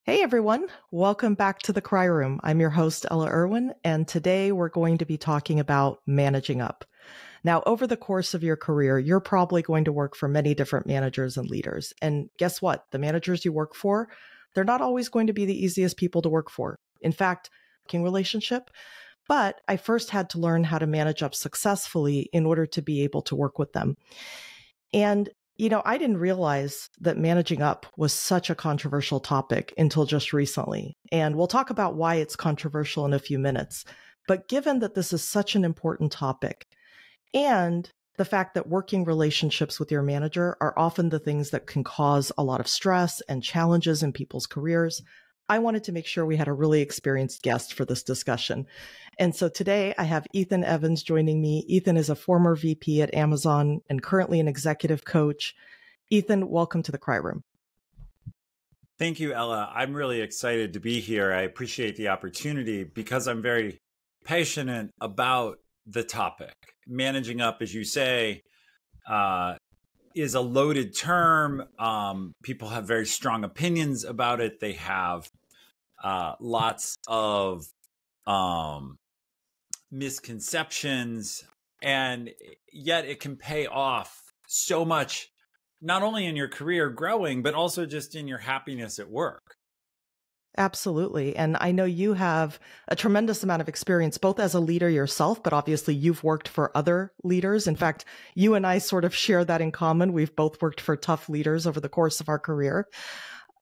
Hey everyone, welcome back to the Cry Room. I'm your host, Ella Irwin, and today we're going to be talking about managing up. Now, over the course of your career, you're probably going to work for many different managers and leaders. And guess what? The managers you work for, they're not always going to be the easiest people to work for. In fact, working relationship, but I first had to learn how to manage up successfully in order to be able to work with them. And I didn't realize that managing up was such a controversial topic until just recently. And we'll talk about why it's controversial in a few minutes. But given that this is such an important topic and the fact that working relationships with your manager are often the things that can cause a lot of stress and challenges in people's careers, I wanted to make sure we had a really experienced guest for this discussion. And so today I have Ethan Evans joining me. Ethan is a former VP at Amazon and currently an executive coach. Ethan, welcome to the Cry Room. Thank you, Ella. I'm really excited to be here. I appreciate the opportunity because I'm very passionate about the topic. Managing up, as you say, is a loaded term. People have very strong opinions about it. They have lots of misconceptions, and yet it can pay off so much, not only in your career growing, but also just in your happiness at work. Absolutely. And I know you have a tremendous amount of experience, both as a leader yourself, but obviously you've worked for other leaders. In fact, you and I sort of share that in common. We've both worked for tough leaders over the course of our career.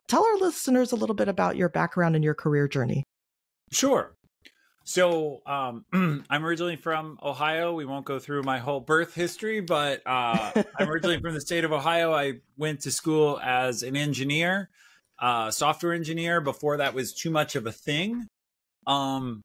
Tell our listeners a little bit about your background and your career journey. Sure. So I'm originally from Ohio. We won't go through my whole birth history, but I'm originally from the state of Ohio. I went to school as an engineer. Software engineer. Before that was too much of a thing. And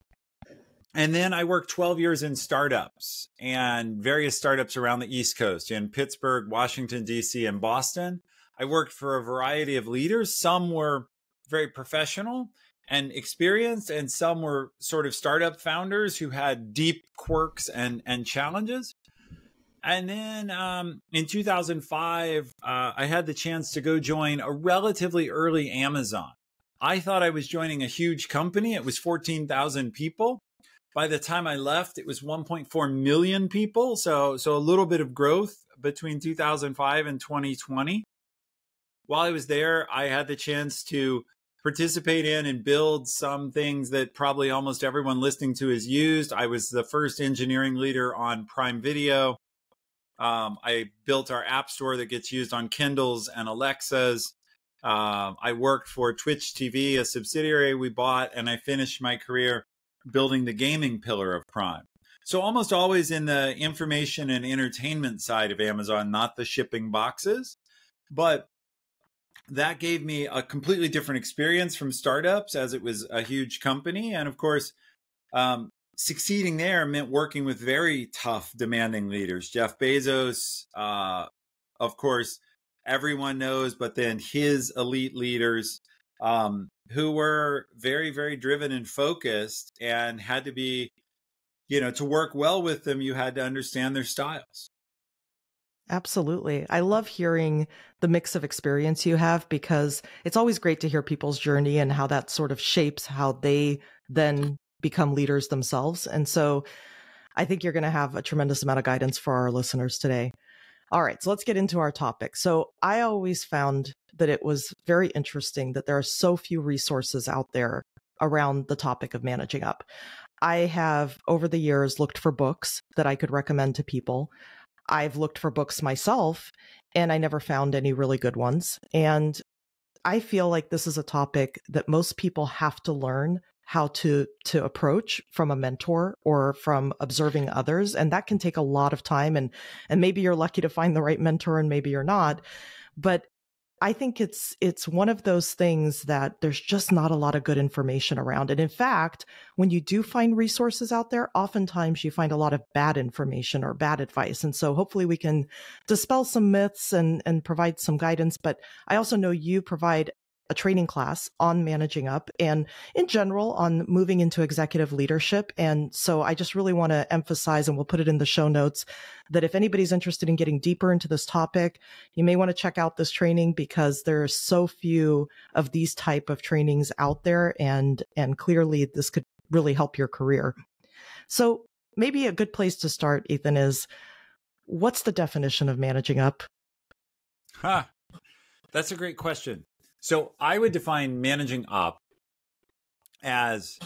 then I worked 12 years in startups and various startups around the East Coast in Pittsburgh, Washington, D.C., and Boston. I worked for a variety of leaders. Some were very professional and experienced, and some were sort of startup founders who had deep quirks and challenges. And then in 2005, I had the chance to go join a relatively early Amazon. I thought I was joining a huge company. It was 14,000 people. By the time I left, it was 1.4 million people. So a little bit of growth between 2005 and 2020. While I was there, I had the chance to participate in and build some things that probably almost everyone listening to has used. I was the first engineering leader on Prime Video. I built our app store that gets used on Kindles and Alexas. I worked for Twitch TV, a subsidiary we bought, and I finished my career building the gaming pillar of Prime. So almost always in the information and entertainment side of Amazon, not the shipping boxes. But that gave me a completely different experience from startups, as it was a huge company. And of course, succeeding there meant working with very tough, demanding leaders. Jeff Bezos, of course, everyone knows, but then his elite leaders who were very, very driven and focused, and had to be, to work well with them, you had to understand their styles. Absolutely. I love hearing the mix of experience you have, because it's always great to hear people's journey and how that sort of shapes how they then become leaders themselves. And so I think you're going to have a tremendous amount of guidance for our listeners today. All right, so let's get into our topic. So I always found that it was very interesting that there are so few resources out there around the topic of managing up. I have, over the years, looked for books that I could recommend to people. I've looked for books myself, and I never found any really good ones. And I feel like this is a topic that most people have to learn how to approach from a mentor or from observing others. And that can take a lot of time. And maybe you're lucky to find the right mentor, and maybe you're not. But I think it's one of those things that there's just not a lot of good information around. And in fact, when you do find resources out there, oftentimes you find a lot of bad information or bad advice. And so hopefully we can dispel some myths and provide some guidance. But I also know you provide a training class on managing up and in general on moving into executive leadership. And so I just really want to emphasize, and we'll put it in the show notes, that if anybody's interested in getting deeper into this topic, you may want to check out this training because there are so few of these type of trainings out there. And clearly this could really help your career. So maybe a good place to start, Ethan, is what's the definition of managing up? That's a great question. So I would define managing up as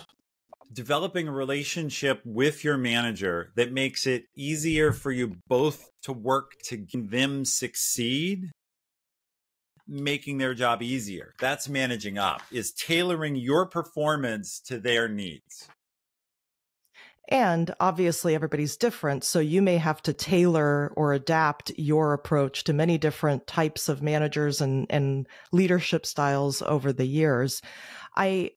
developing a relationship with your manager that makes it easier for you both to work to get them succeed, making their job easier. That's managing up, is tailoring your performance to their needs. And obviously everybody's different. So you may have to tailor or adapt your approach to many different types of managers and leadership styles over the years. I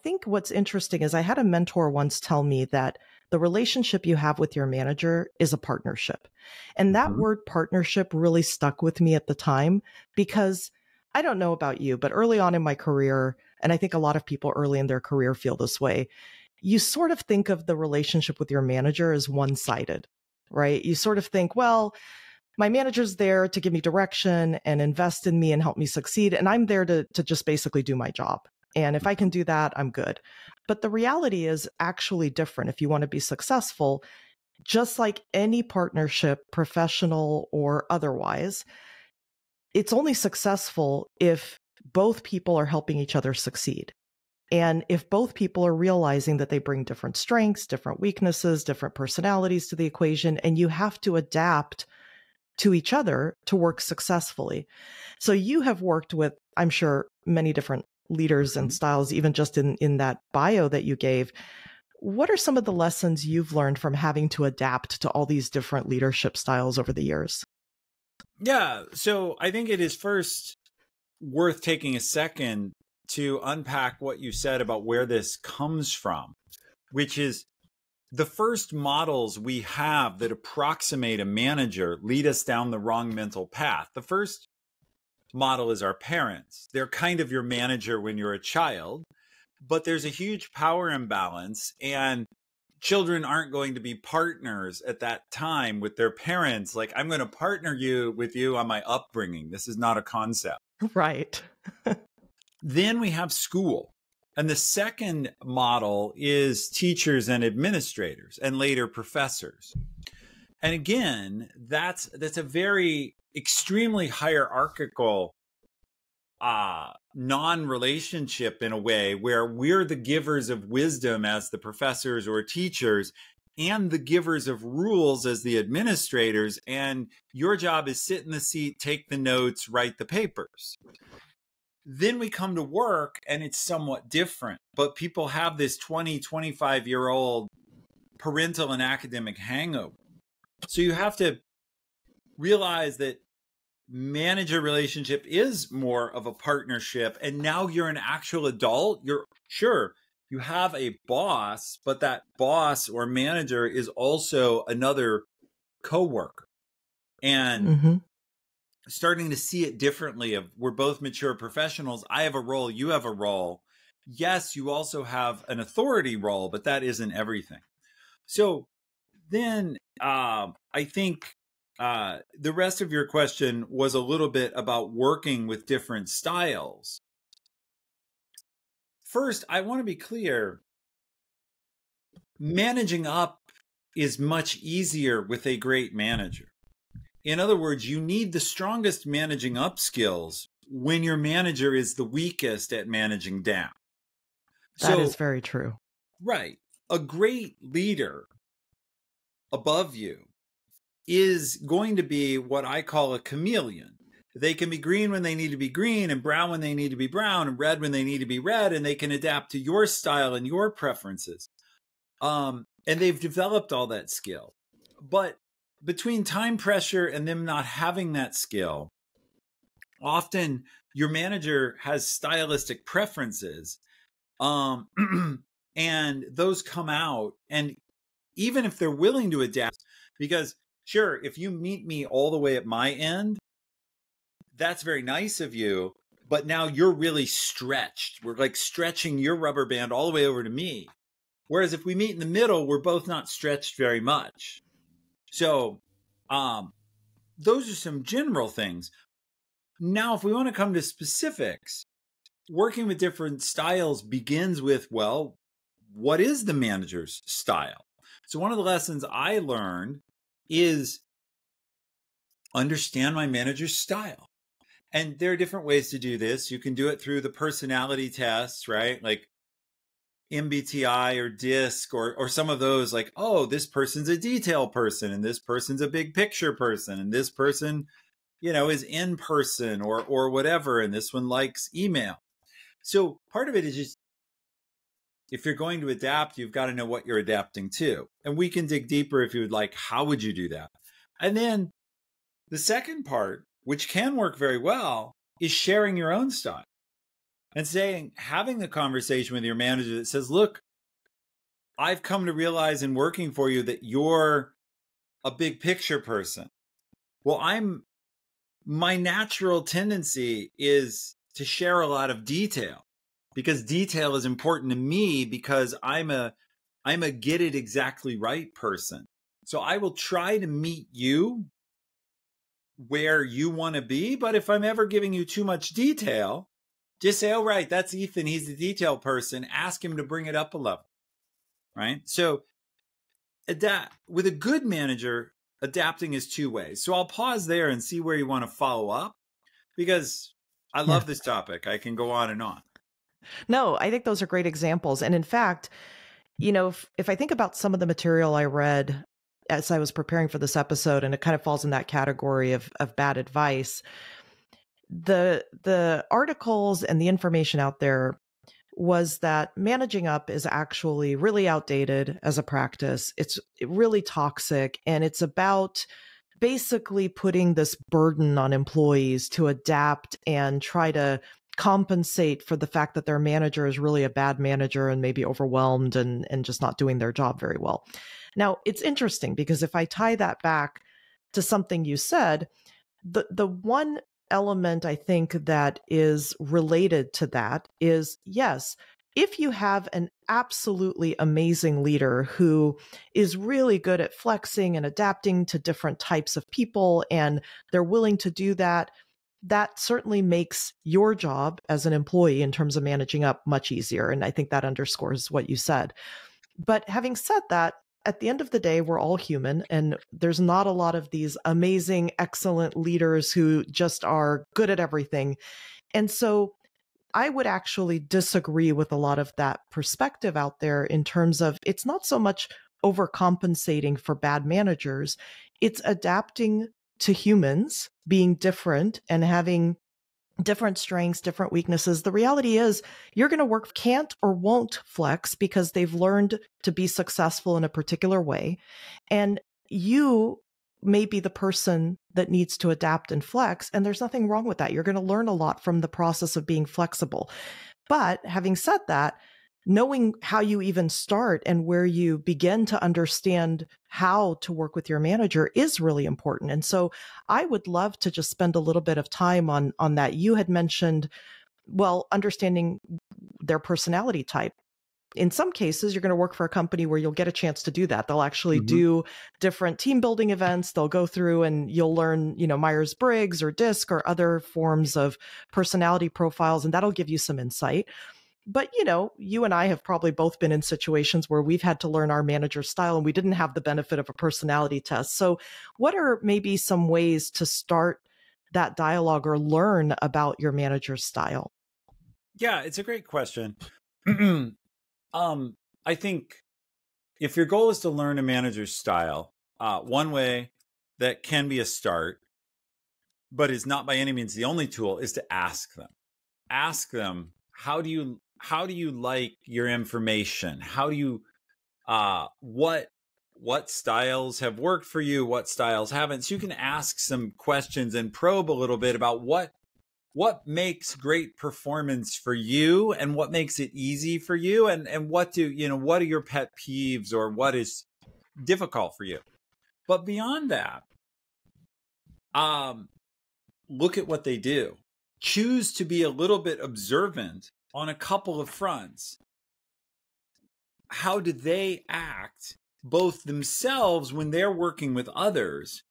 think what's interesting is I had a mentor once tell me that the relationship you have with your manager is a partnership. And that word partnership really stuck with me at the time because I don't know about you, but early on in my career, and I think a lot of people early in their career feel this way, you sort of think of the relationship with your manager as one-sided, right? You sort of think, well, my manager's there to give me direction and invest in me and help me succeed. And I'm there to just basically do my job. And if I can do that, I'm good. But the reality is actually different. If you want to be successful, just like any partnership, professional or otherwise, it's only successful if both people are helping each other succeed. And if both people are realizing that they bring different strengths, different weaknesses, different personalities to the equation, and you have to adapt to each other to work successfully. So you have worked with, I'm sure, many different leaders and styles, even just in that bio that you gave. What are some of the lessons you've learned from having to adapt to all these different leadership styles over the years? Yeah. So I think it is first worth taking a second to unpack what you said about where this comes from, which is the first models we have that approximate a manager lead us down the wrong mental path. The first model is our parents. They're kind of your manager when you're a child, but there's a huge power imbalance and children aren't going to be partners at that time with their parents. Like, I'm going to partner with you on my upbringing. This is not a concept. Right. Then we have school. And the second model is teachers and administrators and later professors. And again, that's a very extremely hierarchical non-relationship in a way where we're the givers of wisdom as the professors or teachers and the givers of rules as the administrators. And your job is sit in the seat, take the notes, write the papers. Then we come to work and it's somewhat different, but people have this 20, 25-year-old parental and academic hangover. So you have to realize that manager relationship is more of a partnership. And now you're an actual adult. You're sure you have a boss, but that boss or manager is also another coworker. And starting to see it differently of we're both mature professionals. I have a role, you have a role. Yes, you also have an authority role, but that isn't everything. So then I think the rest of your question was a little bit about working with different styles. First, I want to be clear. Managing up is much easier with a great manager. In other words, you need the strongest managing up skills when your manager is the weakest at managing down. That is very true. Right. A great leader above you is going to be what I call a chameleon. They can be green when they need to be green and brown when they need to be brown and red when they need to be red, and they can adapt to your style and your preferences. And they've developed all that skill. But between time pressure and them not having that skill, often your manager has stylistic preferences, and those come out. And even if they're willing to adapt, because sure, if you meet me all the way at my end, that's very nice of you. but now you're really stretched. We're like stretching your rubber band all the way over to me. Whereas if we meet in the middle, we're both not stretched very much. So those are some general things. Now, if we want to come to specifics, working with different styles begins with, well, what is the manager's style? So one of the lessons I learned is understand my manager's style. And there are different ways to do this. You can do it through the personality tests, right? Like MBTI or DISC or some of those, like, oh, this person's a detail person and this person's a big picture person and this person, you know, is in person or whatever, and this one likes email. So part of it is just, if you're going to adapt, you've got to know what you're adapting to. And we can dig deeper if you would like. How would you do that? And then the second part, which can work very well, is sharing your own style and having the conversation with your manager that says, look, I've come to realize in working for you that you're a big picture person. Well, my natural tendency is to share a lot of detail, because detail is important to me, because I'm a get it exactly right person. So I will try to meet you where you want to be. But if I'm ever giving you too much detail, just say, oh, right, that's Ethan. He's the detail person. Ask him to bring it up a level. Right. So with a good manager, adapting is two ways. So I'll pause there and see where you want to follow up, because I love this topic. I can go on and on. No, I think those are great examples. And in fact, you know, if I think about some of the material I read as I was preparing for this episode, and it kind of falls in that category of bad advice, the articles and the information out there was that managing up is actually really outdated as a practice. It's really toxic, and it's about basically putting this burden on employees to adapt and try to compensate for the fact that their manager is really a bad manager and maybe overwhelmed and just not doing their job very well. Now, it's interesting because if I tie that back to something you said, the one element I think that is related to that is, yes, if you have an absolutely amazing leader who is really good at flexing and adapting to different types of people, and they're willing to do that, that certainly makes your job as an employee in terms of managing up much easier. And I think that underscores what you said. But having said that, at the end of the day, we're all human, and there's not a lot of these amazing, excellent leaders who just are good at everything. And so I would actually disagree with a lot of that perspective out there in terms of it's not so much overcompensating for bad managers, it's adapting to humans being different and having different strengths, different weaknesses. The reality is you're going to can't or won't flex because they've learned to be successful in a particular way. And you may be the person that needs to adapt and flex. And there's nothing wrong with that. You're going to learn a lot from the process of being flexible. But having said that, knowing how you even start and where you begin to understand how to work with your manager is really important. And so I would love to just spend a little bit of time on that. You had mentioned, well, understanding their personality type. In some cases, you're going to work for a company where you'll get a chance to do that. They'll actually do different team building events. They'll go through and you'll learn, Myers-Briggs or DISC or other forms of personality profiles, and that'll give you some insight. But, you and I have probably both been in situations where we've had to learn our manager's style and we didn't have the benefit of a personality test. So what are maybe some ways to start that dialogue or learn about your manager's style? Yeah, it's a great question. I think if your goal is to learn a manager's style, one way that can be a start, but is not by any means the only tool, is to ask them. Ask them, how do you like your information? How do you, what styles have worked for you? What styles haven't? So you can ask some questions and probe a little bit about what makes great performance for you and what makes it easy for you, and what are your pet peeves or what is difficult for you. But beyond that, look at what they do. choose to be a little bit observant on a couple of fronts. How do they act both themselves when they're working with others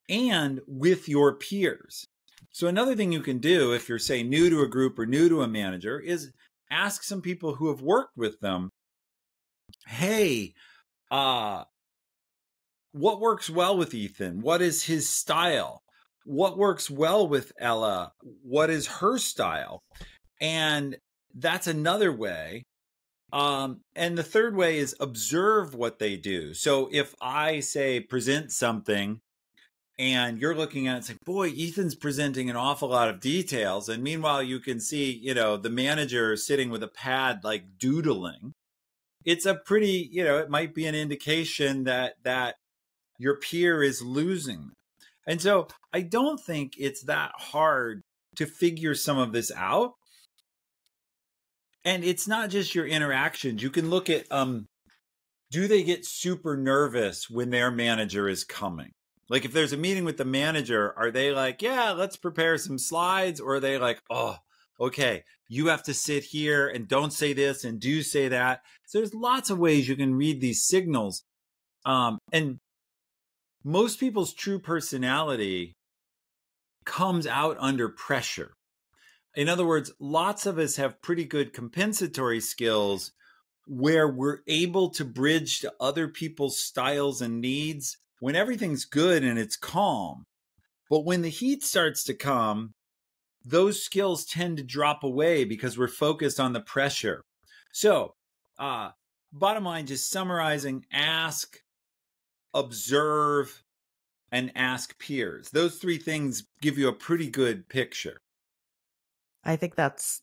and with your peers? So another thing you can do if you're, say, new to a group or new to a manager is ask some people who have worked with them, hey, what works well with Ethan? What is his style? What works well with Ella? What is her style? And that's another way. And the third way is observe what they do. So if I say present something and you're looking at it, it's like, boy, Ethan's presenting an awful lot of details. And meanwhile, you can see, you know, the manager sitting with a pad, like doodling. It's a pretty, you know, it might be an indication that your peer is losing. And so I don't think it's that hard to figure some of this out. And it's not just your interactions. You can look at, do they get super nervous when their manager is coming? Like if there's a meeting with the manager, are they like, yeah, let's prepare some slides? Or are they like, oh, okay, you have to sit here and don't say this and do say that. So there's lots of ways you can read these signals. And most people's true personality comes out under pressure. In other words, lots of us have pretty good compensatory skills where we're able to bridge to other people's styles and needs when everything's good and it's calm. But when the heat starts to come, those skills tend to drop away because we're focused on the pressure. So, bottom line, just summarizing, ask, observe, and ask peers. Those three things give you a pretty good picture. I think that's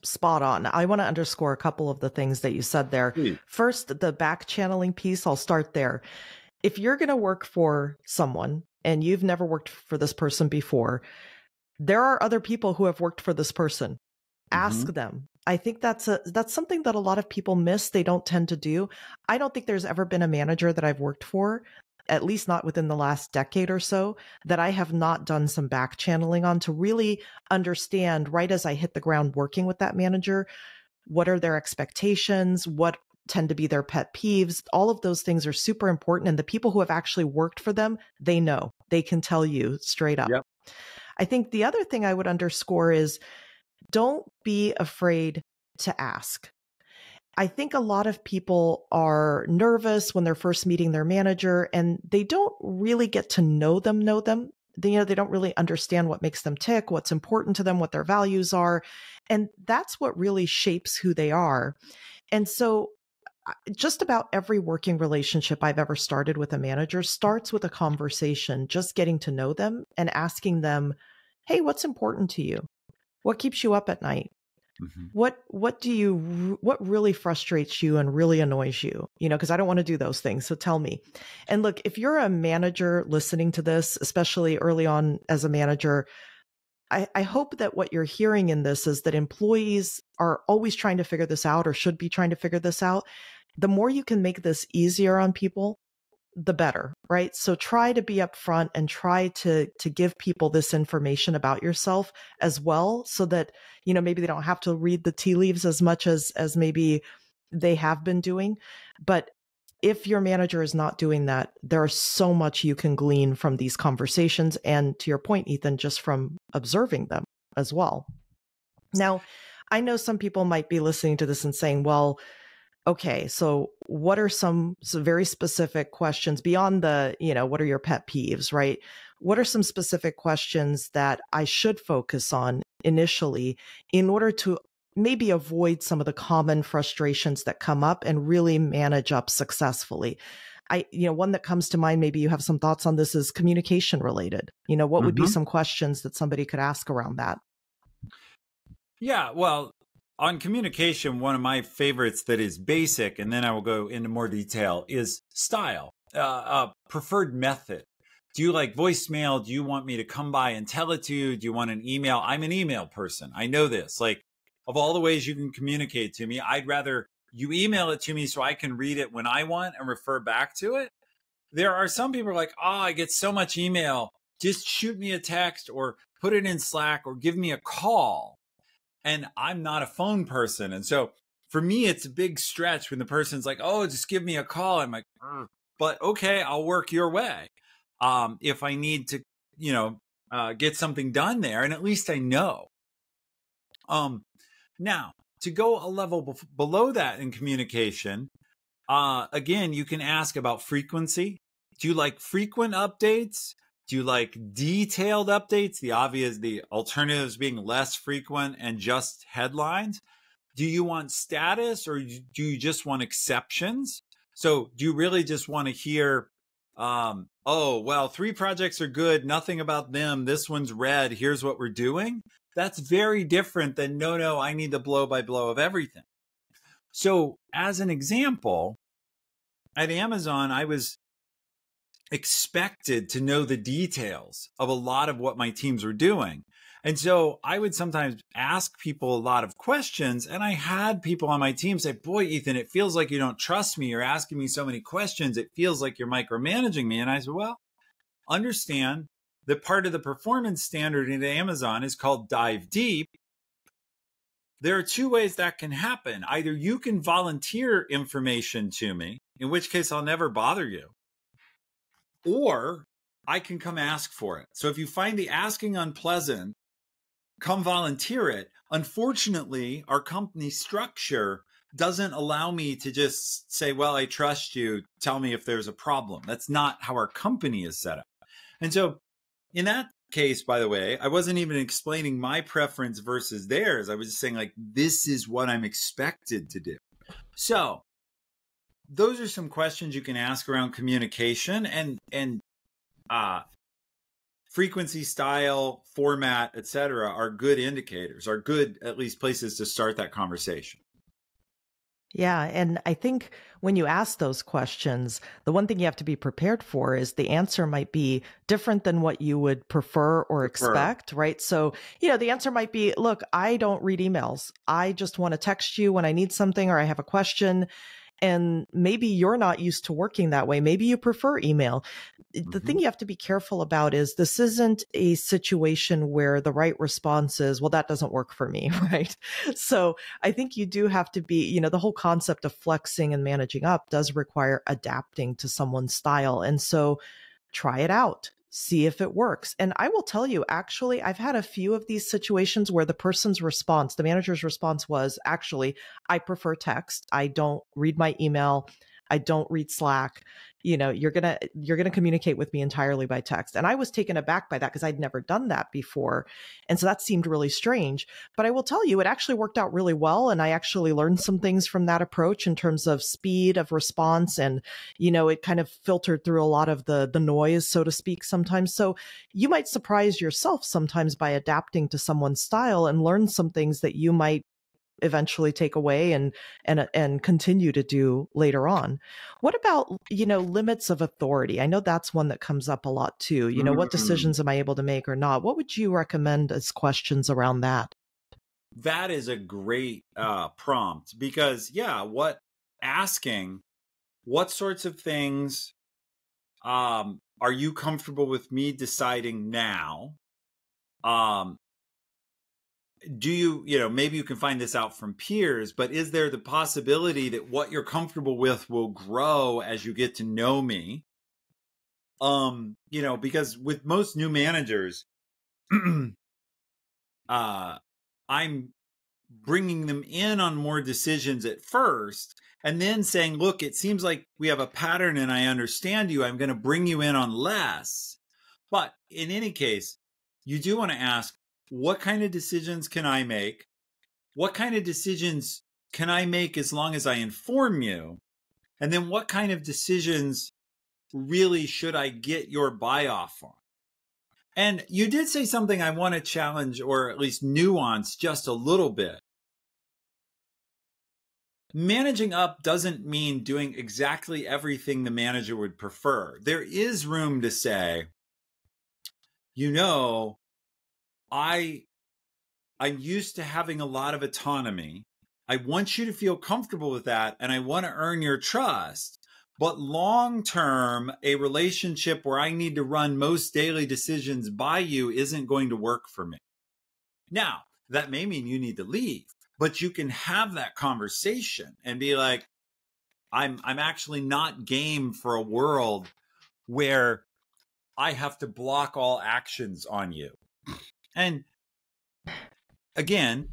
spot on. I want to underscore a couple of the things that you said there. First, the back channeling piece, I'll start there. If you're going to work for someone and you've never worked for this person before, there are other people who have worked for this person. Ask them. I think that's something that a lot of people miss. They don't tend to do. I don't think there's ever been a manager that I've worked for, at least not within the last decade or so, that I have not done some back channeling on to really understand, right as I hit the ground working with that manager, what are their expectations, what tend to be their pet peeves. All of those things are super important. And the people who have actually worked for them, they know. They can tell you straight up. Yep. I think the other thing I would underscore is don't be afraid to ask. I think a lot of people are nervous when they're first meeting their manager and they don't really get to know them. They don't really understand what makes them tick, what's important to them, what their values are. And that's what really shapes who they are. And so just about every working relationship I've ever started with a manager starts with a conversation, just getting to know them and asking them, hey, what's important to you? What keeps you up at night? What really frustrates you and really annoys you? You know, because I don't want to do those things. So tell me. And look, if you're a manager listening to this, especially early on as a manager, I hope that what you're hearing in this is that employees are always trying to figure this out or should be trying to figure this out. The more you can make this easier on people, the better, right? So try to be upfront and try to give people this information about yourself as well, so that, you know, maybe they don't have to read the tea leaves as much as maybe they have been doing. But if your manager is not doing that, there's so much you can glean from these conversations. And to your point, Ethan, just from observing them as well. Now, I know some people might be listening to this and saying, well, okay, so what are some very specific questions beyond the, you know, what are your pet peeves, right? What are some specific questions that I should focus on initially in order to maybe avoid some of the common frustrations that come up and really manage up successfully? One that comes to mind, maybe you have some thoughts on this, is communication related. You know, what would be some questions that somebody could ask around that? Yeah, well, on communication, one of my favorites that is basic, and then I will go into more detail, is style, preferred method. Do you like voicemail? Do you want me to come by and tell it to you? Do you want an email? I'm an email person. I know this. Like, of all the ways you can communicate to me, I'd rather you email it to me so I can read it when I want and refer back to it. There are some people who are like, oh, I get so much email. just shoot me a text or put it in Slack or give me a call. And I'm not a phone person. And so for me, it's a big stretch when the person's like, oh, just give me a call. I'm like, but okay, I'll work your way. If I need to, get something done there, and at least I know. Now, to go a level below that in communication, again, you can ask about frequency. Do you like frequent updates? Do you like detailed updates? The alternatives being less frequent and just headlines. Do you want status, or do you just want exceptions? So do you really just want to hear, oh, well, 3 projects are good, nothing about them, this one's red, here's what we're doing? That's very different than, no, I need the blow by blow of everything. So as an example, at Amazon, I was expected to know the details of a lot of what my teams were doing. And so I would sometimes ask people a lot of questions, and I had people on my team say, boy, Ethan, it feels like you don't trust me. You're asking me so many questions. It feels like you're micromanaging me. And I said, well, understand that part of the performance standard in Amazon is called dive deep. There are 2 ways that can happen. Either you can volunteer information to me, in which case I'll never bother you, or I can come ask for it. So if you find the asking unpleasant, come volunteer it. Unfortunately, our company structure doesn't allow me to just say, well, I trust you, tell me if there's a problem. That's not how our company is set up. And so in that case, by the way, I wasn't even explaining my preference versus theirs. I was just saying, like, this is what I'm expected to do. So those are some questions you can ask around communication, and frequency, style, format, etc. are good indicators, are good, at least, places to start that conversation. Yeah. And I think when you ask those questions, the one thing you have to be prepared for is the answer might be different than what you would prefer or expect, right? So, the answer might be, look, I don't read emails. I just want to text you when I need something or I have a question. And maybe you're not used to working that way. Maybe you prefer email. The thing you have to be careful about is this isn't a situation where the right response is, well, that doesn't work for me, right? So I think you do have to be, the whole concept of flexing and managing up does require adapting to someone's style. And so try it out. See if it works. And I will tell you, actually, I've had a few of these situations where the person's response, the manager's response was, actually, I prefer text. I don't read my email. I don't read Slack. You're going to communicate with me entirely by text. And I was taken aback by that because I'd never done that before. And so that seemed really strange. But I will tell you, it actually worked out really well. And I actually learned some things from that approach in terms of speed of response. And, it kind of filtered through a lot of the noise, so to speak, sometimes. So you might surprise yourself sometimes by adapting to someone's style and learn some things that you might eventually take away and continue to do later on. What about, limits of authority? I know that's one that comes up a lot too. What decisions am I able to make or not? What would you recommend as questions around that? That is a great prompt because, what sorts of things are you comfortable with me deciding now? Do you, maybe you can find this out from peers, but is there the possibility that what you're comfortable with will grow as you get to know me? Because with most new managers, I'm bringing them in on more decisions at first and then saying, look, it seems like we have a pattern and I understand you. I'm going to bring you in on less. But in any case, you do want to ask, what kind of decisions can I make? What kind of decisions can I make as long as I inform you? And then what kind of decisions really should I get your buy-off on? And you did say something I want to challenge or at least nuance just a little bit. Managing up doesn't mean doing exactly everything the manager would prefer. There is room to say, I'm used to having a lot of autonomy. I want you to feel comfortable with that, and I want to earn your trust. But long term, a relationship where I need to run most daily decisions by you isn't going to work for me. Now, that may mean you need to leave, but you can have that conversation and be like, I'm actually not game for a world where I have to block all actions on you. And again,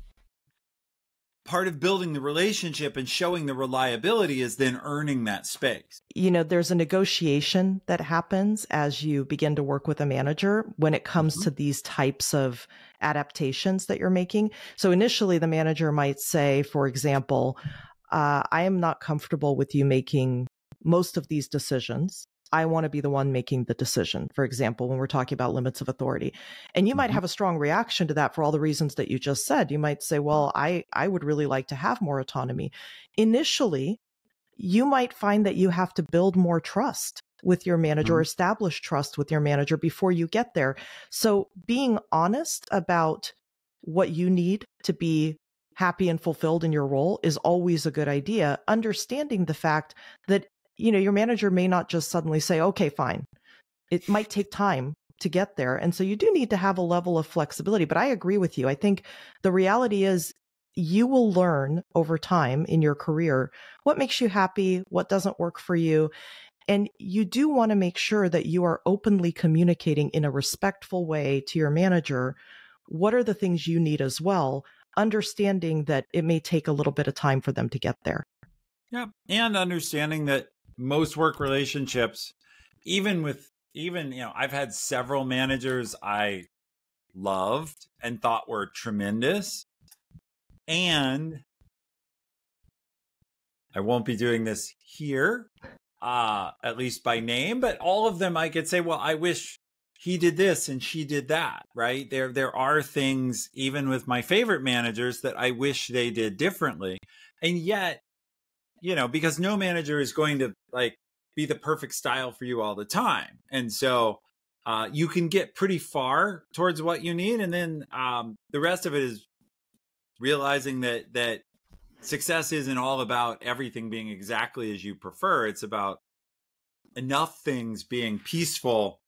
part of building the relationship and showing the reliability is then earning that space. You know, there's a negotiation that happens as you begin to work with a manager when it comes to these types of adaptations that you're making. So initially, the manager might say, for example, I am not comfortable with you making most of these decisions. I want to be the one making the decision, for example, when we're talking about limits of authority. And you might have a strong reaction to that for all the reasons that you just said. You might say, well, I would really like to have more autonomy. Initially, you might find that you have to build more trust with your manager, or establish trust with your manager before you get there. So being honest about what you need to be happy and fulfilled in your role is always a good idea. Understanding the fact that, you know, your manager may not just suddenly say, okay, fine. It might take time to get there. And so you do need to have a level of flexibility. But I agree with you. I think the reality is you will learn over time in your career what makes you happy, what doesn't work for you. And you do want to make sure that you are openly communicating in a respectful way to your manager what are the things you need as well, understanding that it may take a little bit of time for them to get there. Yeah. And understanding that most work relationships, even, you know, I've had several managers I loved and thought were tremendous. And I won't be doing this here, at least by name, but all of them I could say, well, I wish he did this and she did that, right? There are things, even with my favorite managers, that I wish they did differently. And yet, you know, because no manager is going to like be the perfect style for you all the time. And so you can get pretty far towards what you need. And then the rest of it is realizing that success isn't all about everything being exactly as you prefer. It's about enough things being peaceful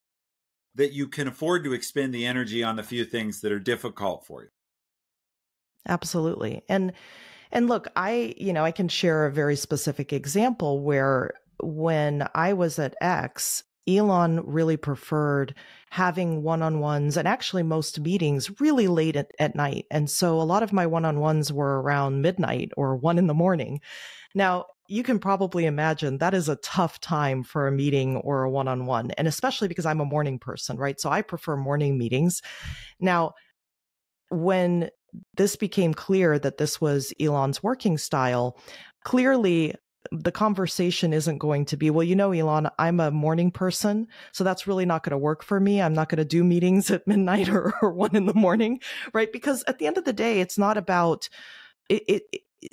that you can afford to expend the energy on the few things that are difficult for you. Absolutely. And look, I can share a very specific example where when I was at X, Elon really preferred having one-on-ones and actually most meetings really late at night. And so a lot of my one-on-ones were around midnight or 1 a.m. Now, you can probably imagine that is a tough time for a meeting or a one-on-one, and especially because I'm a morning person, right? So I prefer morning meetings. Now, when this became clear that this was Elon's working style, clearly the conversation isn't going to be, well, you know, Elon, I'm a morning person, so that's really not going to work for me. I'm not going to do meetings at midnight or 1 a.m, right? Because at the end of the day, it's not about it.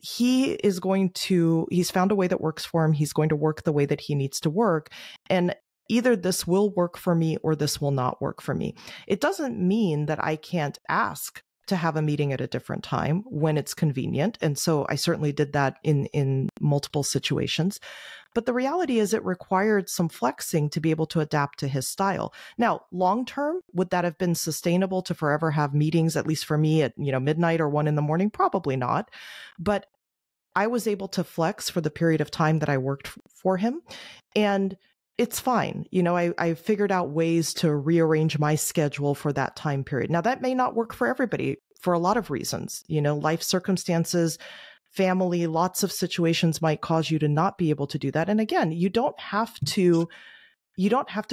He's found a way that works for him. He's going to work the way that he needs to work. And either this will work for me or this will not work for me. It doesn't mean that I can't ask to have a meeting at a different time when it's convenient. And so I certainly did that in multiple situations. But the reality is it required some flexing to be able to adapt to his style. Now, long term, would that have been sustainable to forever have meetings, at least for me, at midnight or 1 a.m? Probably not. But I was able to flex for the period of time that I worked for him. And it's fine. I figured out ways to rearrange my schedule for that time period. Now, that may not work for everybody for a lot of reasons. Life circumstances, family, lots of situations might cause you to not be able to do that. And again, you don't have to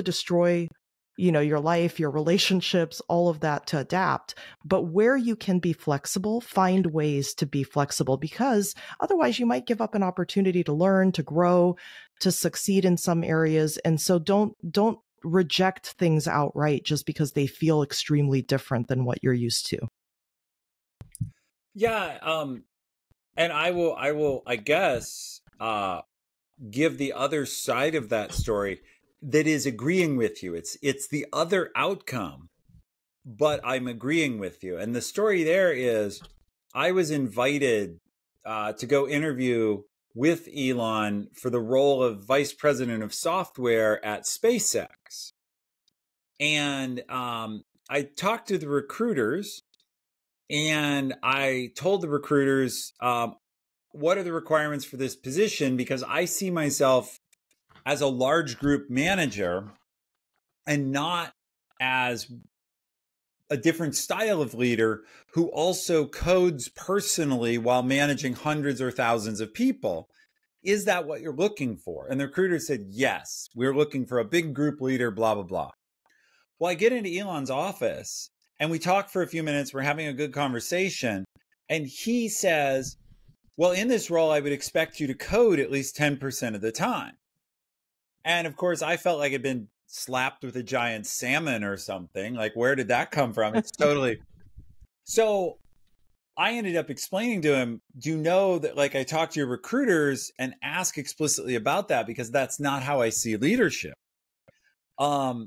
destroy, your life, your relationships, all of that to adapt. But where you can be flexible, find ways to be flexible, because otherwise you might give up an opportunity to learn, to grow, to succeed in some areas. And so don't reject things outright just because they feel extremely different than what you're used to. Yeah. And I will, I guess, give the other side of that story that is agreeing with you. It's the other outcome, but I'm agreeing with you. And the story there is I was invited to go interview with Elon for the role of vice president of software at SpaceX. And I talked to the recruiters, and I told the recruiters, what are the requirements for this position? Because I see myself as a large group manager and not as a different style of leader who also codes personally while managing hundreds or thousands of people. Is that what you're looking for? And the recruiter said, yes, we're looking for a big group leader, blah, blah, blah. Well, I get into Elon's office and we talk for a few minutes. We're having a good conversation. And he says, well, in this role, I would expect you to code at least 10% of the time. And of course, I felt like I'd been slapped with a giant salmon or something. Like, where did that come from? It's totally. So I ended up explaining to him, do you know that, like, I talk to your recruiters and ask explicitly about that, because that's not how I see leadership. He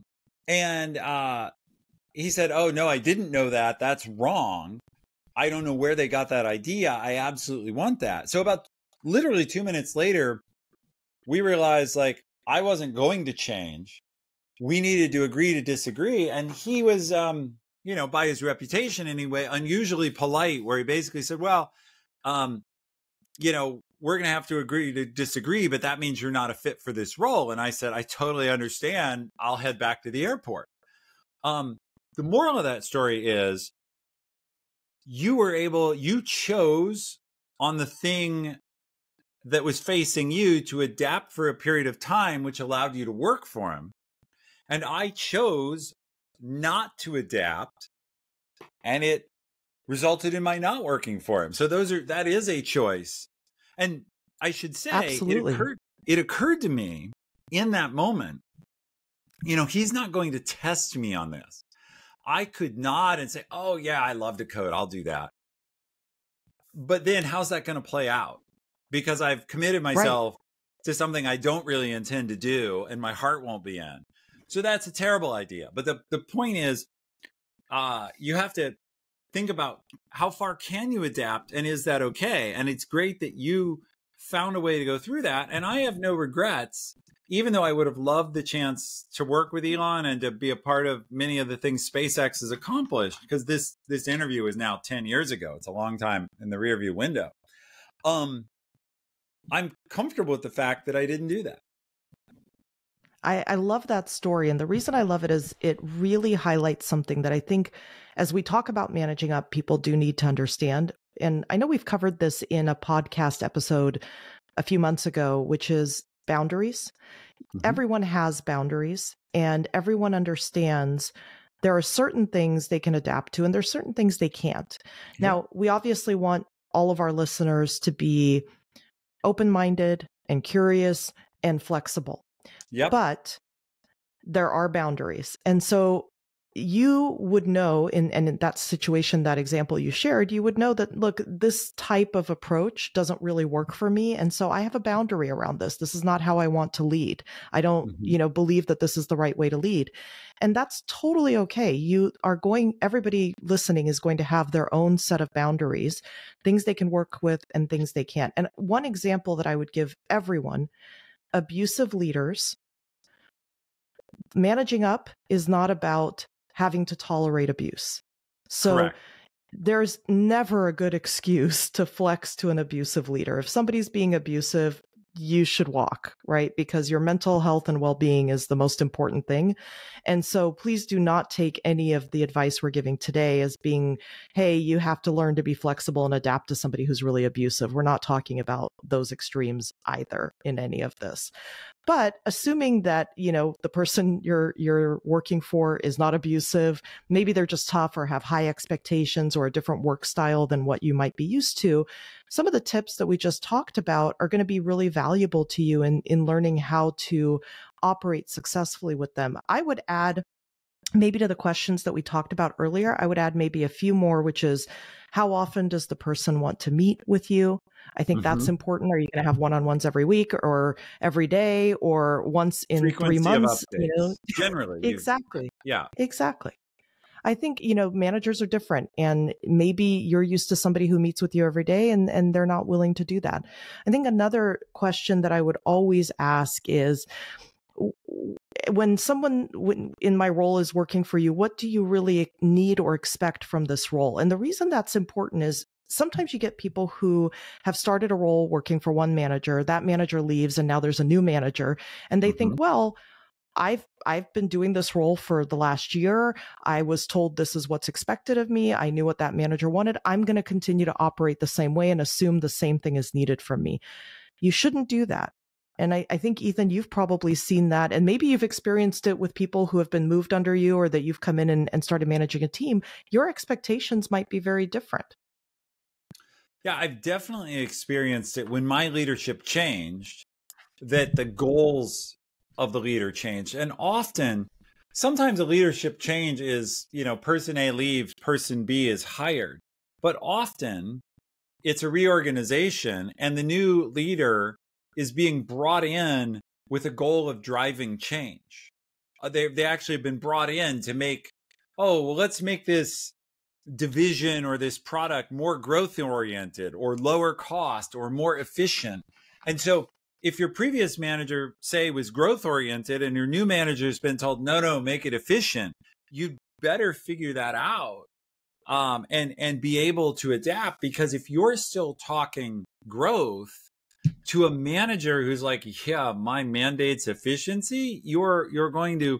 said, oh, no, I didn't know that. That's wrong. I don't know where they got that idea. I absolutely want that. So about literally 2 minutes later, we realized, like, I wasn't going to change. We needed to agree to disagree. And he was, by his reputation anyway, unusually polite, where he basically said, well, we're going to have to agree to disagree, but that means you're not a fit for this role. And I said, I totally understand. I'll head back to the airport. The moral of that story is you chose on the thing that was facing you to adapt for a period of time, which allowed you to work for him. And I chose not to adapt, and it resulted in my not working for him. So that is a choice. And I should say, absolutely, it occurred to me in that moment, he's not going to test me on this. I could nod and say, oh yeah, I love to code, I'll do that. But then how's that going to play out? Because I've committed myself to something I don't really intend to do, and my heart won't be in. So that's a terrible idea. But the point is, you have to think about how far can you adapt, and is that okay? And it's great that you found a way to go through that. And I have no regrets, even though I would have loved the chance to work with Elon and to be a part of many of the things SpaceX has accomplished, because this interview is now 10 years ago. It's a long time in the rearview window. I'm comfortable with the fact that I didn't do that. I love that story. And the reason I love it is it really highlights something that I think, as we talk about managing up, people do need to understand. And I know we've covered this in a podcast episode a few months ago, which is boundaries. Mm-hmm. Everyone has boundaries, and everyone understands there are certain things they can adapt to, and there's certain things they can't. Mm-hmm. Now, we obviously want all of our listeners to be open-minded and curious and flexible. Yep. But there are boundaries. And so you would know in that situation, that example you shared, you would know that, look, this type of approach doesn't really work for me. And so I have a boundary around this. This is not how I want to lead. I don't, believe that this is the right way to lead. And that's totally okay. Everybody listening is going to have their own set of boundaries, things they can work with and things they can't. And one example that I would give everyone: abusive leaders. Managing up is not about having to tolerate abuse. So correct. There's never a good excuse to flex to an abusive leader. If somebody's being abusive, you should walk, right? Because your mental health and well-being is the most important thing. And so please do not take any of the advice we're giving today as being, hey, you have to learn to be flexible and adapt to somebody who's really abusive. We're not talking about those extremes either in any of this. But assuming that, the person you're working for is not abusive, maybe they're just tough or have high expectations or a different work style than what you might be used to, some of the tips that we just talked about are going to be really valuable to you in learning how to operate successfully with them. I would add, maybe to the questions that we talked about earlier, I would add maybe a few more, which is, how often does the person want to meet with you? I think that's important. Are you going to have one-on-ones every week or every day or once in 3 months? Generally. Exactly. Yeah. Exactly. I think, managers are different, and maybe you're used to somebody who meets with you every day, and they're not willing to do that. I think another question that I would always ask is, when someone in my role is working for you, what do you really need or expect from this role? And the reason that's important is sometimes you get people who have started a role working for one manager, that manager leaves, and now there's a new manager, and they think, well, I've been doing this role for the last year. I was told this is what's expected of me. I knew what that manager wanted. I'm going to continue to operate the same way and assume the same thing is needed from me. You shouldn't do that. And I think, Ethan, you've probably seen that, and maybe you've experienced it with people who have been moved under you, or that you've come in and started managing a team. Your expectations might be very different. Yeah, I've definitely experienced it when my leadership changed, that the goals of the leader changed. And often, sometimes a leadership change is, person A leaves, person B is hired. But often it's a reorganization, and the new leader is being brought in with a goal of driving change. They actually have been brought in to make, let's make this division or this product more growth oriented or lower cost or more efficient. And so if your previous manager, say, was growth oriented, and your new manager has been told, no, make it efficient, you'd better figure that out and be able to adapt. Because if you're still talking growth to a manager who's like, yeah, my mandate's efficiency, you're going to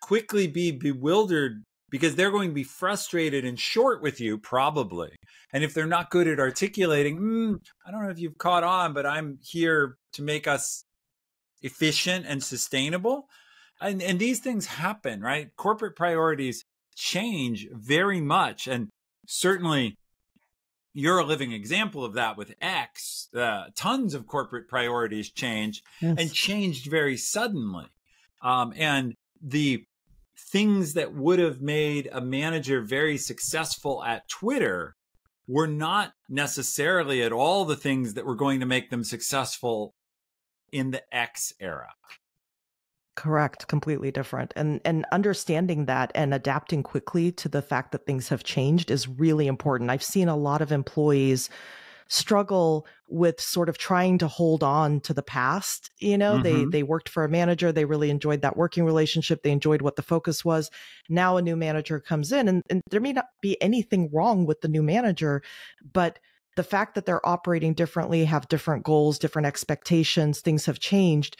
quickly be bewildered, because they're going to be frustrated and short with you, probably. And if they're not good at articulating, I don't know if you've caught on, but I'm here to make us efficient and sustainable. And these things happen, right? Corporate priorities change very much. And certainly you're a living example of that with X. Tons of corporate priorities change, and changed very suddenly. And the things that would have made a manager very successful at Twitter were not necessarily at all the things that were going to make them successful in the X era. Correct. Completely different. And understanding that and adapting quickly to the fact that things have changed is really important. I've seen a lot of employees struggle with sort of trying to hold on to the past. They worked for a manager. They really enjoyed that working relationship. They enjoyed what the focus was. Now a new manager comes in, and there may not be anything wrong with the new manager, but the fact that they're operating differently, have different goals, different expectations, things have changed.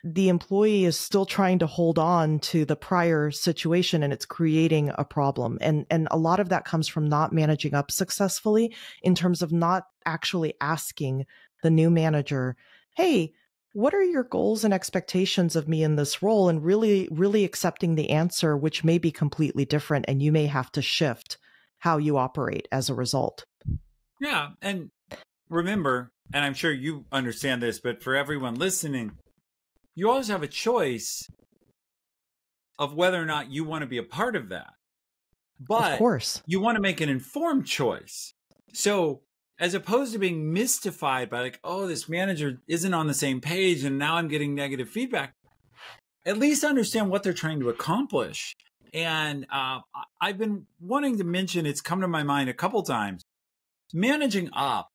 The employee is still trying to hold on to the prior situation, and it's creating a problem. And a lot of that comes from not managing up successfully, in terms of not actually asking the new manager, hey, what are your goals and expectations of me in this role? And really, really accepting the answer, which may be completely different, and you may have to shift how you operate as a result. Yeah. And remember, and I'm sure you understand this, but for everyone listening, you always have a choice of whether or not you want to be a part of that. But of course, you want to make an informed choice. So as opposed to being mystified by like, this manager isn't on the same page and now I'm getting negative feedback, at least understand what they're trying to accomplish. And I've been wanting to mention, it's come to my mind a couple times, managing up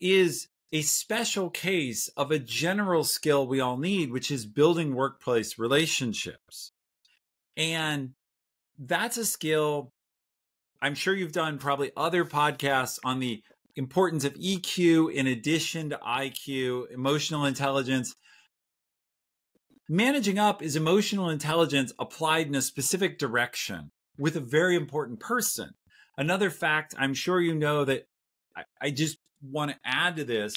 is a special case of a general skill we all need, which is building workplace relationships. And that's a skill. I'm sure you've done probably other podcasts on the importance of EQ in addition to IQ, emotional intelligence. Managing up is emotional intelligence applied in a specific direction with a very important person. Another fact, I'm sure you know that I just want to add to this,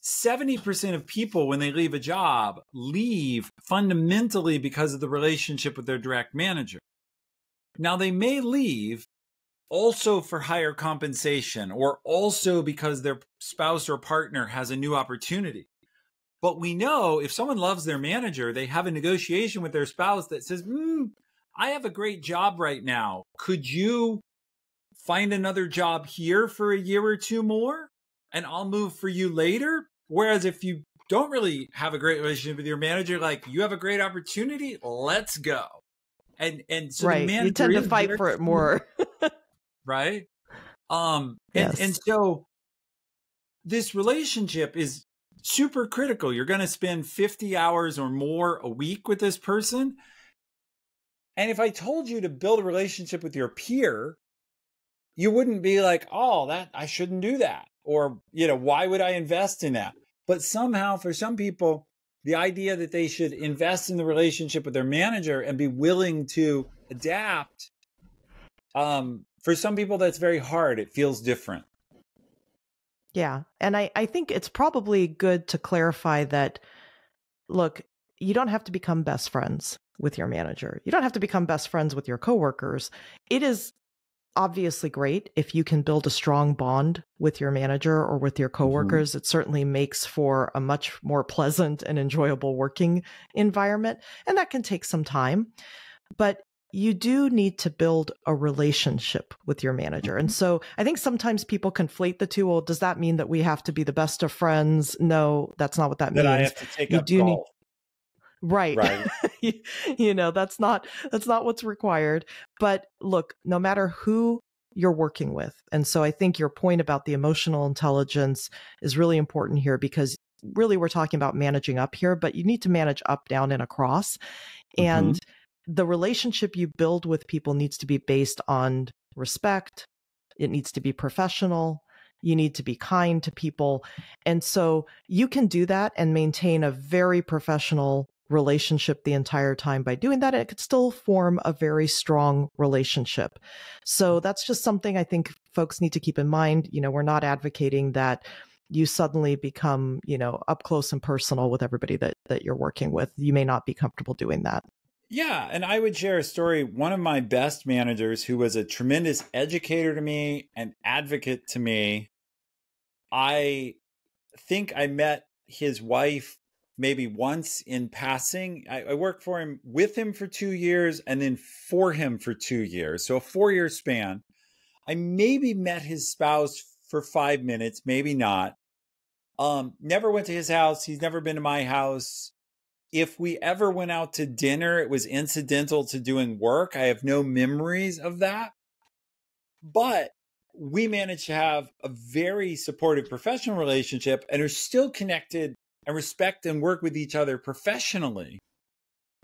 70% of people when they leave a job leave fundamentally because of the relationship with their direct manager. Now they may leave also for higher compensation or also because their spouse or partner has a new opportunity. But we know if someone loves their manager, they have a negotiation with their spouse that says, I have a great job right now. Could you find another job here for a year or two more and I'll move for you later? Whereas if you don't really have a great relationship with your manager, like, you have a great opportunity, let's go. And so the Right. You manager tend to is fight very for it more. right. And Yes. so this relationship is super critical. You're going to spend 50 hours or more a week with this person. And if I told you to build a relationship with your peer, you wouldn't be like, oh, that I shouldn't do that. Or, why would I invest in that? But somehow for some people, the idea that they should invest in the relationship with their manager and be willing to adapt, for some people, that's very hard. It feels different. Yeah. And I think it's probably good to clarify that, look, you don't have to become best friends with your manager. You don't have to become best friends with your coworkers. It is obviously great if you can build a strong bond with your manager or with your coworkers. It certainly makes for a much more pleasant and enjoyable working environment. And that can take some time. But you do need to build a relationship with your manager. And so I think sometimes people conflate the two. Well, does that mean that we have to be the best of friends? No, that's not what that That I means. have to take You up do need, golf. right. Right. That's not what's required. But look, no matter who you're working with. And so I think your point about the emotional intelligence is really important here, because really we're talking about managing up here, but you need to manage up, down, and across. And the relationship you build with people needs to be based on respect. It needs to be professional. You need to be kind to people. And so you can do that and maintain a very professional relationship the entire time by doing that. It could still form a very strong relationship. So that's just something I think folks need to keep in mind. We're not advocating that you suddenly become, up close and personal with everybody that you're working with. You may not be comfortable doing that. Yeah. And I would share a story. One of my best managers, who was a tremendous educator to me and advocate to me, I think I met his wife maybe once in passing. I worked with him for 2 years and then for him for 2 years. So a 4-year span. I maybe met his spouse for 5 minutes, maybe not. Never went to his house. He's never been to my house. If we ever went out to dinner, it was incidental to doing work. I have no memories of that. But we managed to have a very supportive professional relationship and are still connected and respect and work with each other professionally.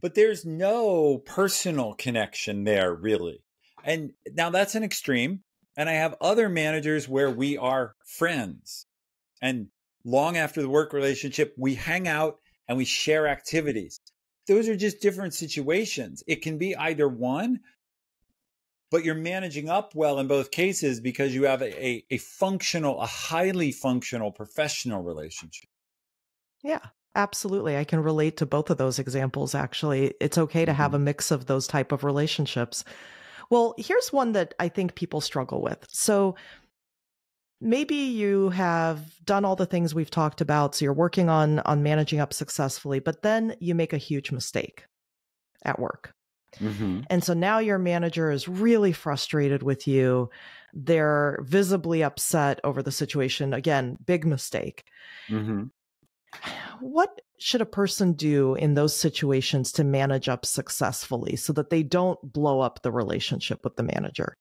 But there's no personal connection there, really. And now that's an extreme. And I have other managers where we are friends. And long after the work relationship, we hang out and we share activities. Those are just different situations. It can be either one, but you're managing up well in both cases because you have a highly functional professional relationship. Yeah, absolutely. I can relate to both of those examples, actually. It's okay to have a mix of those type of relationships. Well, here's one that I think people struggle with. So maybe you have done all the things we've talked about, so you're working on managing up successfully, but then you make a huge mistake at work. And so now your manager is really frustrated with you. They're visibly upset over the situation. Again, big mistake. What should a person do in those situations to manage up successfully so that they don't blow up the relationship with the manager?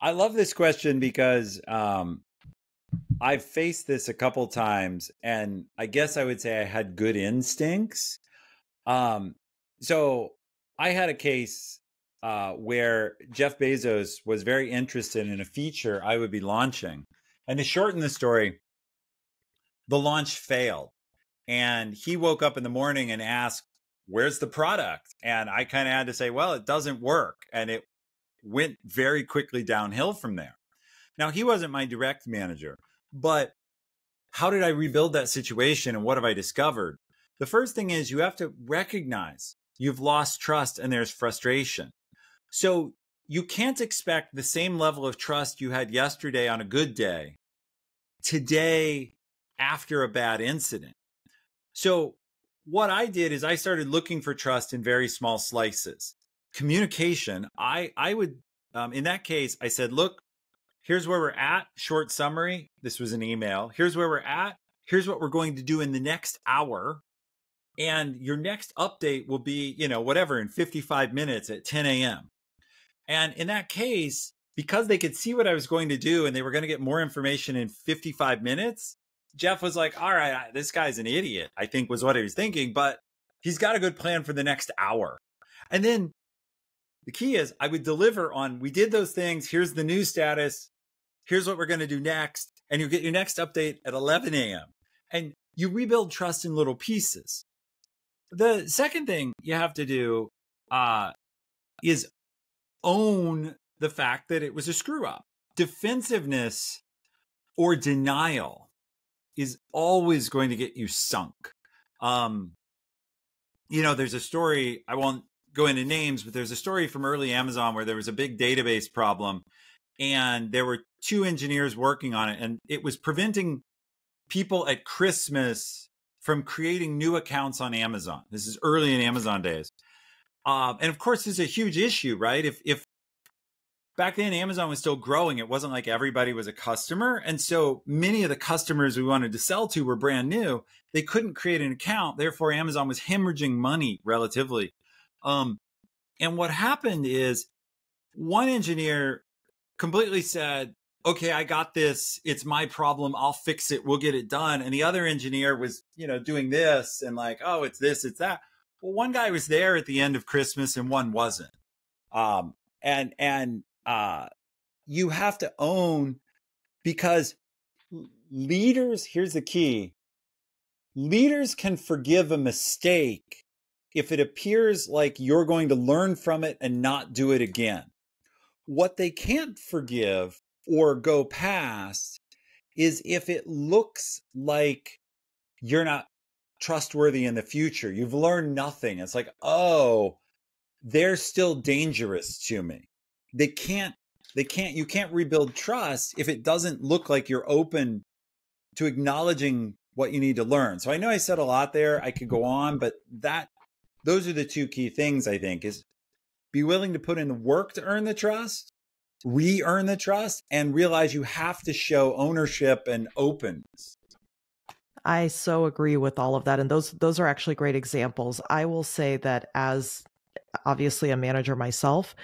I love this question because I've faced this a couple times, and I guess I would say I had good instincts. So I had a case where Jeff Bezos was very interested in a feature I would be launching. And to shorten the story, the launch failed. And he woke up in the morning and asked, "Where's the product?" And I kind of had to say, well, it doesn't work. And it went very quickly downhill from there. Now, he wasn't my direct manager, but how did I rebuild that situation and what have I discovered? The first thing is you have to recognize you've lost trust and there's frustration. So you can't expect the same level of trust you had yesterday on a good day today after a bad incident. So what I did is I started looking for trust in very small slices. Communication, I would, in that case, I said, look, here's where we're at. Short summary. This was an email. Here's where we're at. Here's what we're going to do in the next hour. And your next update will be, whatever, in 55 minutes at 10 a.m. And in that case, because they could see what I was going to do and they were going to get more information in 55 minutes, Jeff was like, all right, this guy's an idiot, I think was what he was thinking, but he's got a good plan for the next hour. And then the key is I would deliver on, we did those things. Here's the news status. Here's what we're going to do next. And you get your next update at 11 a.m. And you rebuild trust in little pieces. The second thing you have to do is own the fact that it was a screw up. Defensiveness or denial is always going to get you sunk. There's a story, I won't go into names, but there's a story from early Amazon where there was a big database problem and there were 2 engineers working on it, and it was preventing people at Christmas from creating new accounts on Amazon. This is early in Amazon days. And of course, this is a huge issue, right? If back then Amazon was still growing, it wasn't like everybody was a customer. And so many of the customers we wanted to sell to were brand new. They couldn't create an account. Therefore, Amazon was hemorrhaging money relatively. And what happened is one engineer completely said, okay, I got this. It's my problem. I'll fix it. We'll get it done. And the other engineer was, doing this and like, oh, it's this, it's that. Well, one guy was there at the end of Christmas and one wasn't. You have to own, because leaders, here's the key. Leaders can forgive a mistake if it appears like you're going to learn from it and not do it again. What they can't forgive or go past is if it looks like you're not trustworthy in the future. You've learned nothing. It's like, oh, they're still dangerous to me. You can't rebuild trust if it doesn't look like you're open to acknowledging what you need to learn. So I know I said a lot there. I could go on, but those are the 2 key things, I think, is be willing to put in the work to earn the trust, re-earn the trust, and realize you have to show ownership and openness. I so agree with all of that. And those are actually great examples. I will say that as obviously a manager myself,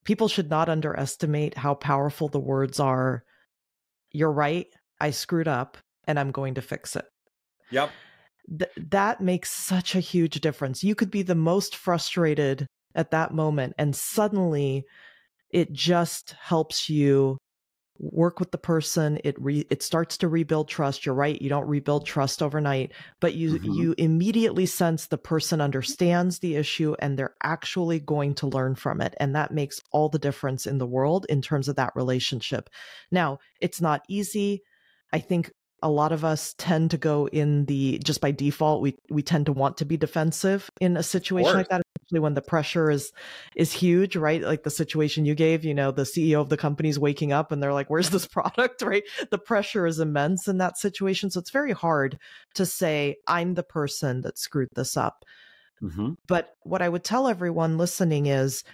people should not underestimate how powerful the words are. You're right. I screwed up and I'm going to fix it. Yep. That makes such a huge difference. You could be the most frustrated at that moment, and suddenly it just helps you work with the person. It starts to rebuild trust. You're right. You don't rebuild trust overnight, but you immediately sense the person understands the issue and they're actually going to learn from it. And that makes all the difference in the world in terms of that relationship. Now, it's not easy. I think a lot of us tend to go just by default, we tend to want to be defensive in a situation like that, especially when the pressure is huge, right? Like the situation you gave, the CEO of the company is waking up and they're like, where's this product, right? The pressure is immense in that situation. So it's very hard to say, I'm the person that screwed this up. But what I would tell everyone listening is,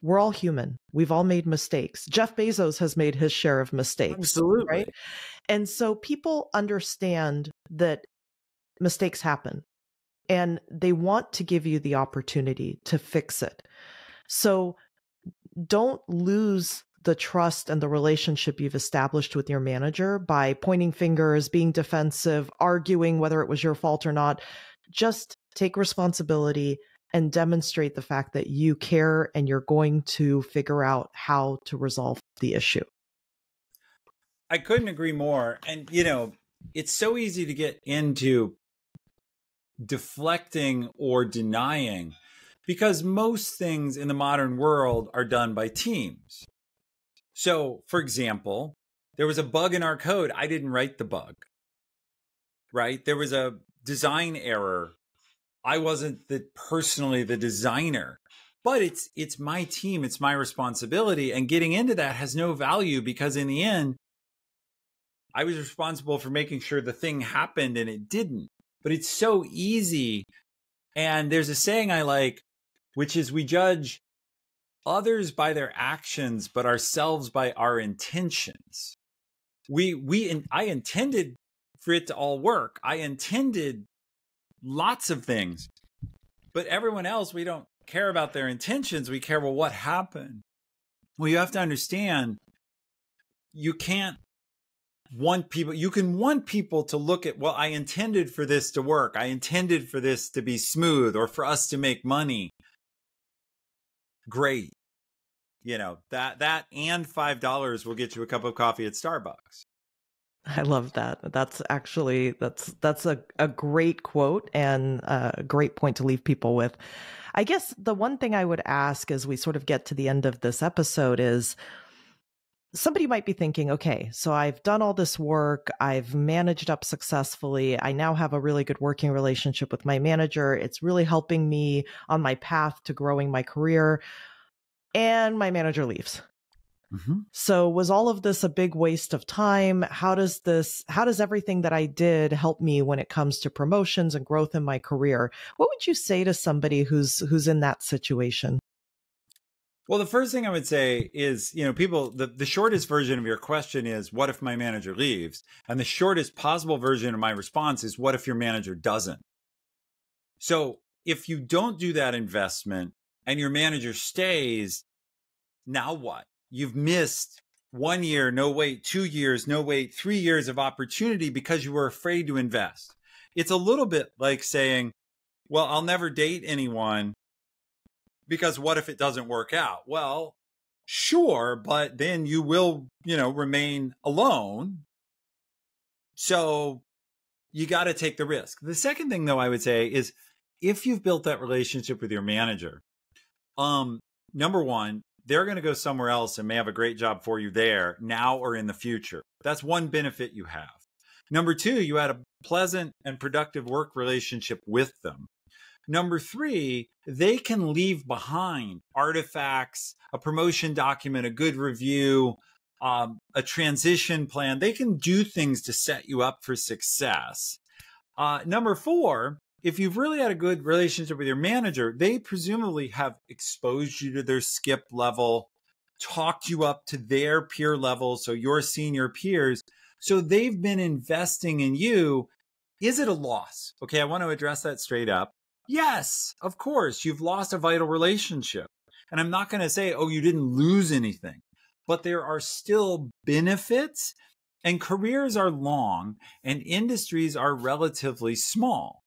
we're all human. We've all made mistakes. Jeff Bezos has made his share of mistakes. Absolutely. Right? And so people understand that mistakes happen and they want to give you the opportunity to fix it. So don't lose the trust and the relationship you've established with your manager by pointing fingers, being defensive, arguing whether it was your fault or not. Just take responsibility and demonstrate the fact that you care and you're going to figure out how to resolve the issue. I couldn't agree more. And, it's so easy to get into deflecting or denying because most things in the modern world are done by teams. So, for example, there was a bug in our code. I didn't write the bug, right? There was a design error. I wasn't personally the designer, but it's my team. It's my responsibility. And getting into that has no value because in the end, I was responsible for making sure the thing happened and it didn't. But it's so easy. And there's a saying I like, which is we judge others by their actions, but ourselves by our intentions. I intended for it to all work. I intended lots of things. But everyone else, we don't care about their intentions. We care, well, what happened? Well, you have to understand, you can't want people, you can want people to look at, well, I intended for this to work. I intended for this to be smooth or for us to make money. Great. You know, that and $5 will get you a cup of coffee at Starbucks. I love that. That's actually, that's a great quote and a great point to leave people with. I guess the one thing I would ask as we sort of get to the end of this episode is, somebody might be thinking, okay, so I've done all this work. I've managed up successfully. I now have a really good working relationship with my manager. It's really helping me on my path to growing my career. And my manager leaves. Mm-hmm. So was all of this a big waste of time? How does everything that I did help me when it comes to promotions and growth in my career? What would you say to somebody who's in that situation? Well, the first thing I would say is, you know, people, the shortest version of your question is, what if my manager leaves? And the shortest possible version of my response is, what if your manager doesn't? So if you don't do that investment and your manager stays, now what? You've missed 1 year, no wait, 2 years, no wait, 3 years of opportunity because you were afraid to invest. It's a little bit like saying, well, I'll never date anyone because what if it doesn't work out? Well, sure, but then you will, remain alone. So you got to take the risk. The second thing, though, I would say is, if you've built that relationship with your manager, number one, they're going to go somewhere else and may have a great job for you there now or in the future. That's one benefit you have. Number two, you had a pleasant and productive work relationship with them. Number three, they can leave behind artifacts, a promotion document, a good review, a transition plan. They can do things to set you up for success. Number four, if you've really had a good relationship with your manager, they presumably have exposed you to their skip level, talked you up to their peer level, so your senior peers. So they've been investing in you. Is it a loss? Okay, I want to address that straight up. Yes, of course, you've lost a vital relationship. And I'm not going to say, oh, you didn't lose anything. But there are still benefits, and careers are long, and industries are relatively small.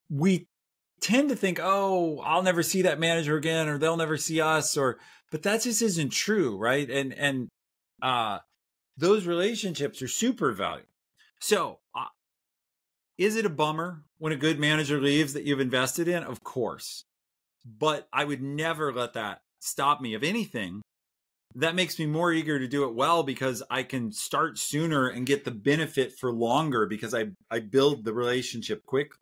We tend to think, oh, I'll never see that manager again, or they'll never see us, but that just isn't true, right? And those relationships are super valuable. So, is it a bummer when a good manager leaves that you've invested in? Of course. But I would never let that stop me. If anything, that makes me more eager to do it well, because I can start sooner and get the benefit for longer because I build the relationship quickly.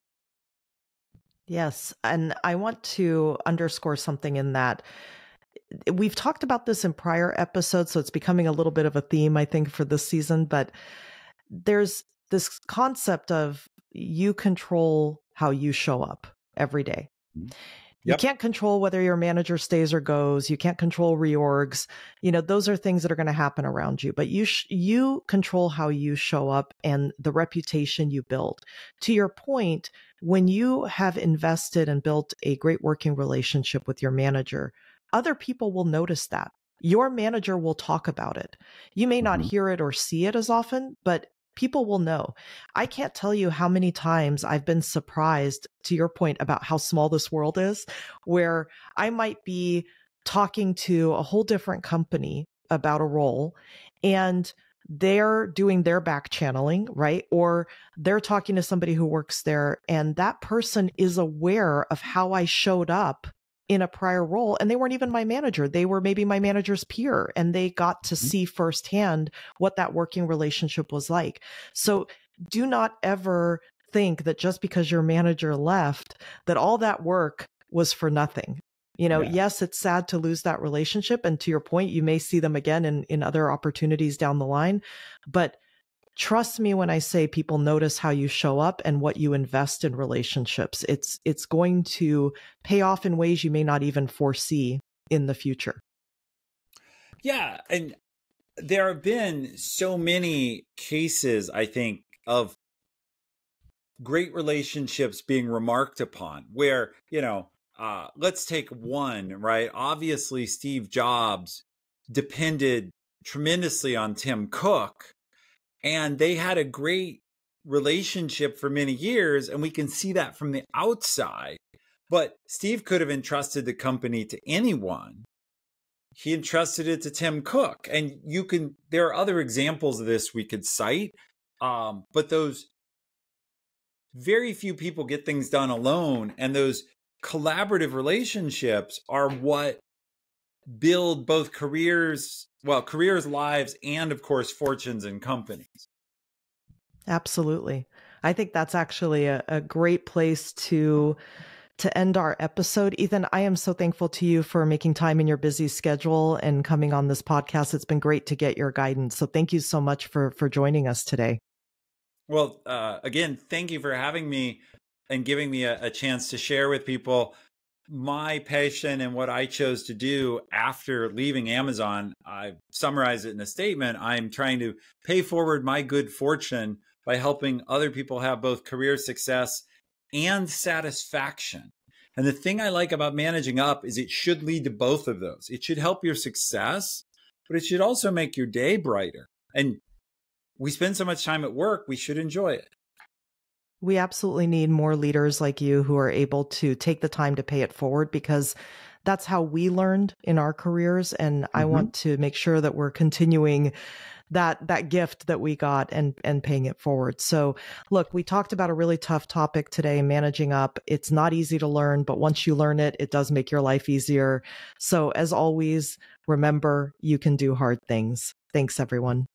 Yes. And I want to underscore something in that. We've talked about this in prior episodes, so it's becoming a little bit of a theme, I think, for this season. But there's this concept of, you control how you show up every day. Yep. You can't control whether your manager stays or goes. You can't control reorgs. Those are things that are going to happen around you, but you control how you show up and the reputation you build. To your point, when you have invested and built a great working relationship with your manager, other people will notice that. Your manager will talk about it. You may not hear it or see it as often, but people will know. I can't tell you how many times I've been surprised, to your point about how small this world is, where I might be talking to a whole different company about a role, and they're doing their back channeling, right? Or they're talking to somebody who works there, and that person is aware of how I showed up in a prior role, and they weren't even my manager. They were maybe my manager's peer, and they got to see firsthand what that working relationship was like. So do not ever think that just because your manager left, that all that work was for nothing. Yes, it's sad to lose that relationship. And to your point, you may see them again in other opportunities down the line. But trust me when I say people notice how you show up and what you invest in relationships. It's going to pay off in ways you may not even foresee in the future. Yeah. And there have been so many cases, I think, of great relationships being remarked upon where, let's take one, right? Obviously, Steve Jobs depended tremendously on Tim Cook, and they had a great relationship for many years. And we can see that from the outside. But Steve could have entrusted the company to anyone. He entrusted it to Tim Cook. And there are other examples of this we could cite. But those very few people get things done alone. And those collaborative relationships are what build both careers, lives, and of course, fortunes and companies. Absolutely. I think that's actually a great place to end our episode. Ethan, I am so thankful to you for making time in your busy schedule and coming on this podcast. It's been great to get your guidance. So thank you so much for joining us today. Well, again, thank you for having me and giving me a chance to share with people my passion and what I chose to do after leaving Amazon. I summarize it in a statement. I'm trying to pay forward my good fortune by helping other people have both career success and satisfaction. And the thing I like about managing up is it should lead to both of those. It should help your success, but it should also make your day brighter. And we spend so much time at work, we should enjoy it. We absolutely need more leaders like you who are able to take the time to pay it forward, because that's how we learned in our careers. And I want to make sure that we're continuing that gift that we got and paying it forward. So look, we talked about a really tough topic today, managing up. It's not easy to learn, but once you learn it, it does make your life easier. So as always, remember, you can do hard things. Thanks, everyone.